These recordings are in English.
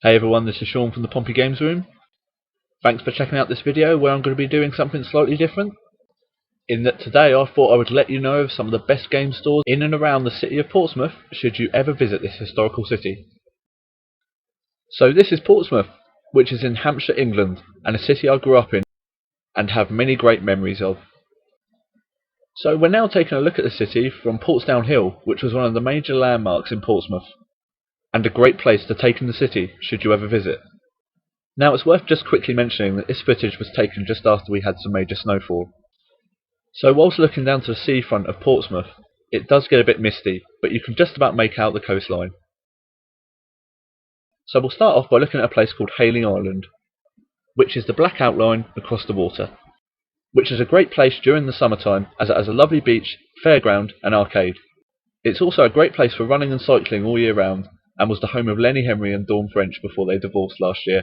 Hey everyone, this is Sean from the Pompey Games Room. Thanks for checking out this video where I'm going to be doing something slightly different. In that today I thought I would let you know of some of the best game stores in and around the city of Portsmouth should you ever visit this historical city. So this is Portsmouth, which is in Hampshire, England, and a city I grew up in and have many great memories of. So we're now taking a look at the city from Portsdown Hill, which was one of the major landmarks in Portsmouth, and a great place to take in the city should you ever visit. Now it's worth just quickly mentioning that this footage was taken just after we had some major snowfall. So whilst looking down to the seafront of Portsmouth, it does get a bit misty, but you can just about make out the coastline. So we'll start off by looking at a place called Hayling Island, which is the black outline across the water, which is a great place during the summertime as it has a lovely beach, fairground and arcade. It's also a great place for running and cycling all year round, and was the home of Lenny Henry and Dawn French before they divorced last year.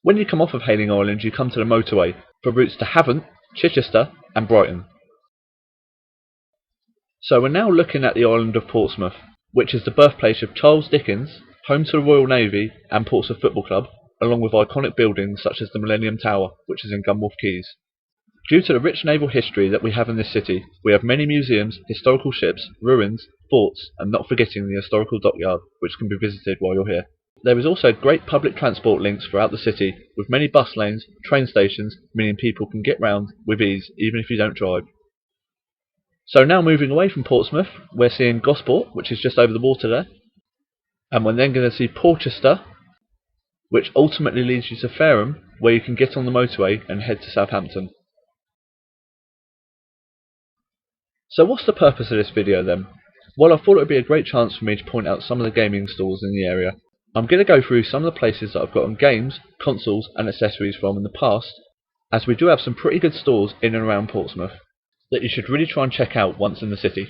When you come off of Hayling Island, you come to the motorway for routes to Havant, Chichester and Brighton. So we're now looking at the island of Portsmouth, which is the birthplace of Charles Dickens, home to the Royal Navy and Portsmouth Football Club, along with iconic buildings such as the Millennium Tower, which is in Gunwharf Quays. Due to the rich naval history that we have in this city, we have many museums, historical ships, ruins, forts, and not forgetting the historical dockyard, which can be visited while you're here. There is also great public transport links throughout the city, with many bus lanes, train stations, meaning people can get round with ease even if you don't drive. So now moving away from Portsmouth, we're seeing Gosport, which is just over the water there, and we're then going to see Porchester, which ultimately leads you to Fareham, where you can get on the motorway and head to Southampton. So what's the purpose of this video then? Well, I thought it would be a great chance for me to point out some of the gaming stores in the area. I'm going to go through some of the places that I've gotten games, consoles and accessories from in the past, as we do have some pretty good stores in and around Portsmouth that you should really try and check out once in the city.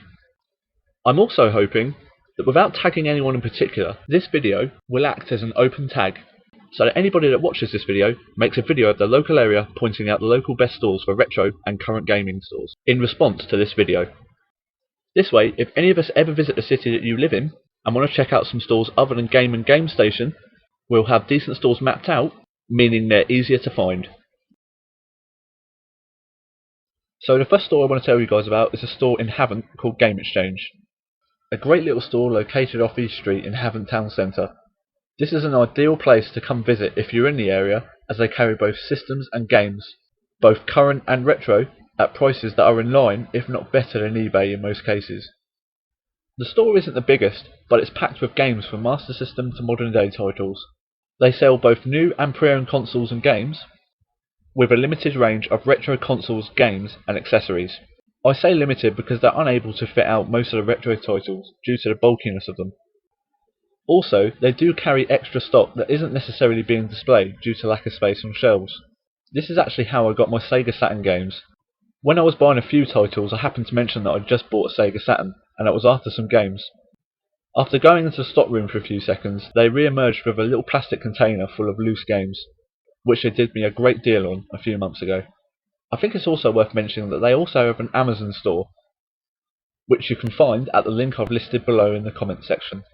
I'm also hoping that without tagging anyone in particular, this video will act as an open tag, so that anybody that watches this video makes a video of their local area pointing out the local best stores for retro and current gaming stores in response to this video. This way, if any of us ever visit the city that you live in and want to check out some stores other than Game and Gamestation, we'll have decent stores mapped out, meaning they're easier to find. So the first store I want to tell you guys about is a store in Havant called Game Exchange. A great little store located off East Street in Havant Town Centre. This is an ideal place to come visit if you're in the area, as they carry both systems and games, both current and retro, at prices that are in line, if not better than eBay in most cases. The store isn't the biggest, but it's packed with games from Master System to modern day titles. They sell both new and pre-owned consoles and games, with a limited range of retro consoles, games and accessories. I say limited because they're unable to fit out most of the retro titles due to the bulkiness of them. Also, they do carry extra stock that isn't necessarily being displayed due to lack of space on shelves. This is actually how I got my Sega Saturn games. When I was buying a few titles, I happened to mention that I'd just bought a Sega Saturn, and that was after some games. After going into the stock room for a few seconds, they re-emerged with a little plastic container full of loose games, which they did me a great deal on a few months ago. I think it's also worth mentioning that they also have an Amazon store, which you can find at the link I've listed below in the comment section.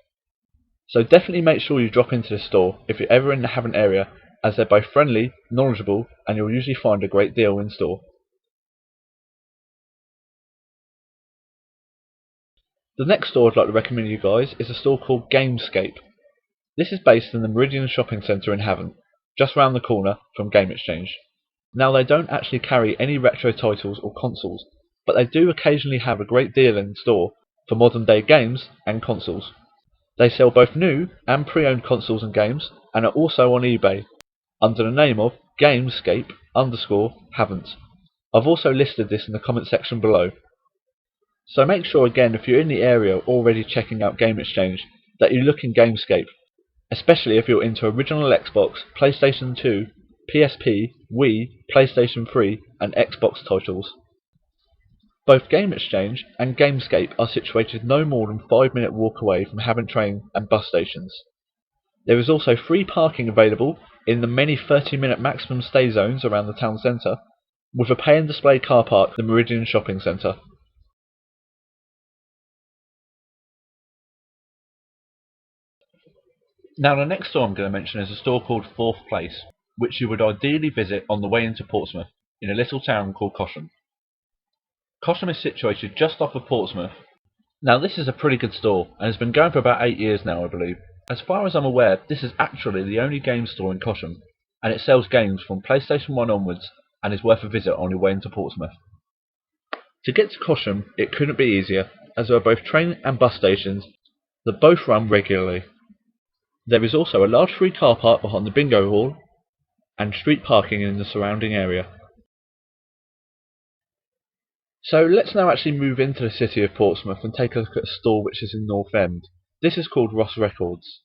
So definitely make sure you drop into the store if you're ever in the Havant area, as they're both friendly, knowledgeable, and you'll usually find a great deal in store. The next store I'd like to recommend you guys is a store called GameScape. This is based in the Meridian shopping centre in Havant, just round the corner from Game Exchange. Now they don't actually carry any retro titles or consoles, but they do occasionally have a great deal in store for modern day games and consoles. They sell both new and pre-owned consoles and games, and are also on eBay under the name of Gamescape_Havant. I've also listed this in the comment section below. So make sure again, if you're in the area already checking out Game Exchange, that you look in Gamescape, especially if you're into original Xbox, PlayStation 2, PSP, Wii, PlayStation 3 and Xbox titles. Both Game Exchange and Gamescape are situated no more than 5-minute walk away from Havant train and bus stations. There is also free parking available in the many 30-minute maximum stay zones around the town centre, with a pay and display car park at the Meridian shopping centre. Now the next store I'm going to mention is a store called Fourth Place, which you would ideally visit on the way into Portsmouth, in a little town called Cosham. Cosham is situated just off of Portsmouth. Now this is a pretty good store, and has been going for about 8 years now, I believe. As far as I'm aware, this is actually the only game store in Cosham, and it sells games from PlayStation 1 onwards, and is worth a visit on your way into Portsmouth. To get to Cosham, it couldn't be easier, as there are both train and bus stations that both run regularly. There is also a large free car park behind the bingo hall, and street parking in the surrounding area. So let's now actually move into the city of Portsmouth and take a look at a store which is in North End. This is called Ross Records.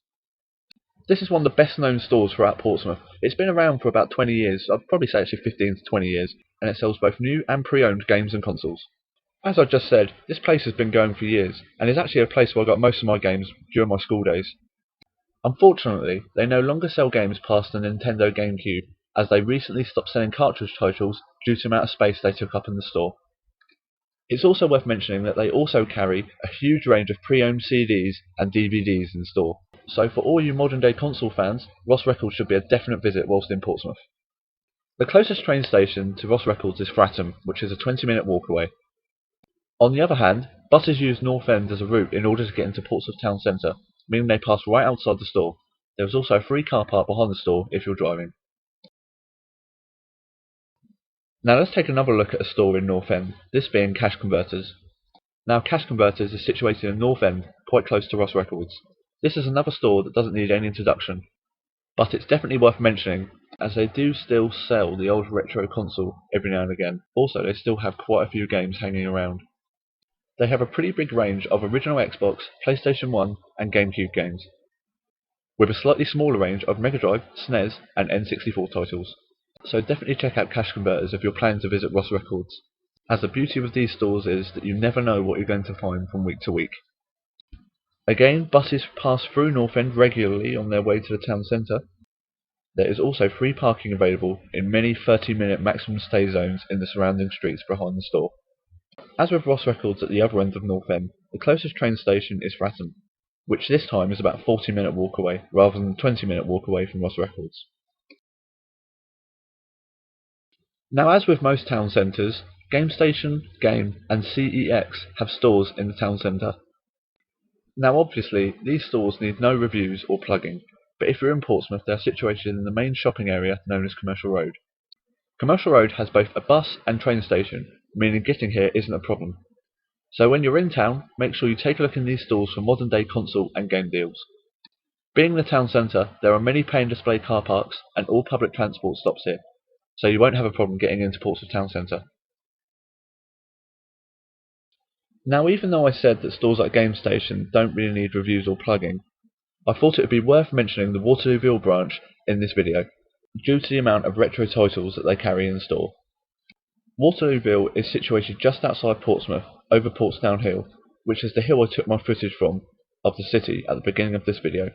This is one of the best known stores throughout Portsmouth. It's been around for about 20 years, I'd probably say actually 15 to 20 years, and it sells both new and pre-owned games and consoles. As I just said, this place has been going for years, and is actually a place where I got most of my games during my school days. Unfortunately, they no longer sell games past the Nintendo GameCube, as they recently stopped selling cartridge titles due to the amount of space they took up in the store. It's also worth mentioning that they also carry a huge range of pre-owned CDs and DVDs in store. So for all you modern day console fans, Ross Records should be a definite visit whilst in Portsmouth. The closest train station to Ross Records is Fratton, which is a 20-minute walk away. On the other hand, buses use North End as a route in order to get into Portsmouth town centre, meaning they pass right outside the store. There is also a free car park behind the store if you're driving. Now let's take another look at a store in North End, this being Cash Converters. Now Cash Converters is situated in North End, quite close to Ross Records. This is another store that doesn't need any introduction, but it's definitely worth mentioning, as they do still sell the old retro console every now and again. Also, they still have quite a few games hanging around. They have a pretty big range of original Xbox, PlayStation 1 and GameCube games, with a slightly smaller range of Mega Drive, SNES and N64 titles. So definitely check out Cash Converters if you're planning to visit Ross Records, as the beauty with these stores is that you never know what you're going to find from week to week. Again, buses pass through North End regularly on their way to the town centre. There is also free parking available in many 30-minute maximum stay zones in the surrounding streets behind the store. As with Ross Records at the other end of North End, the closest train station is Fratton, which this time is about a 40-minute walk away, rather than a 20-minute walk away from Ross Records. Now, as with most town centres, Gamestation, Game and CEX have stores in the town centre. Now obviously, these stores need no reviews or plugging, but if you're in Portsmouth, they are situated in the main shopping area known as Commercial Road. Commercial Road has both a bus and train station, meaning getting here isn't a problem. So when you're in town, make sure you take a look in these stores for modern day console and game deals. Being the town centre, there are many pay and display car parks and all public transport stops here, so you won't have a problem getting into Portsmouth town centre. Now, even though I said that stores like Gamestation don't really need reviews or plugging, I thought it would be worth mentioning the Waterlooville branch in this video, due to the amount of retro titles that they carry in store. Waterlooville is situated just outside Portsmouth, over Portsdown Hill, which is the hill I took my footage from, of the city, at the beginning of this video.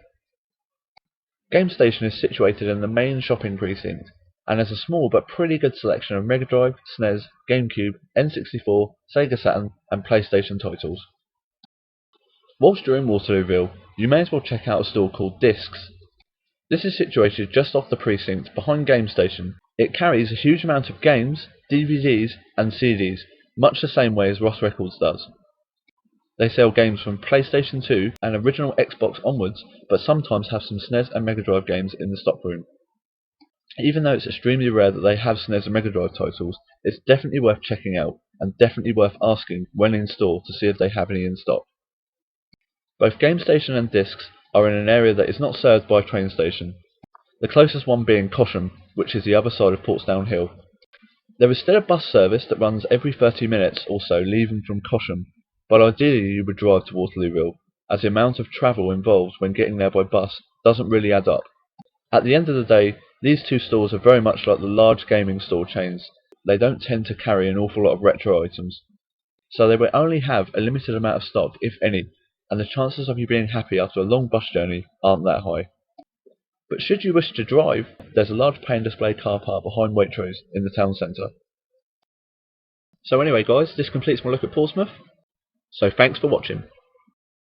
Gamestation is situated in the main shopping precinct, and has a small but pretty good selection of Mega Drive, SNES, GameCube, N64, Sega Saturn and PlayStation titles. Whilst you're in Waterlooville, you may as well check out a store called Discz. This is situated just off the precinct behind Gamestation. It carries a huge amount of games, DVDs and CDs, much the same way as Ross Records does. They sell games from PlayStation 2 and original Xbox onwards, but sometimes have some SNES and Mega Drive games in the stockroom. Even though it's extremely rare that they have SNES and Mega Drive titles, it's definitely worth checking out, and definitely worth asking when in store to see if they have any in stock. Both Gamestation and Discz are in an area that is not served by a train station, the closest one being Cosham, which is the other side of Portsdown Hill. There is still a bus service that runs every 30 minutes or so leaving from Cosham, but ideally you would drive to Waterlooville, as the amount of travel involved when getting there by bus doesn't really add up. At the end of the day, these two stores are very much like the large gaming store chains. They don't tend to carry an awful lot of retro items, so they will only have a limited amount of stock, if any, and the chances of you being happy after a long bus journey aren't that high. But should you wish to drive, there's a large pay and display car park behind Waitrose in the town centre. So anyway guys, this completes my look at Portsmouth, so thanks for watching.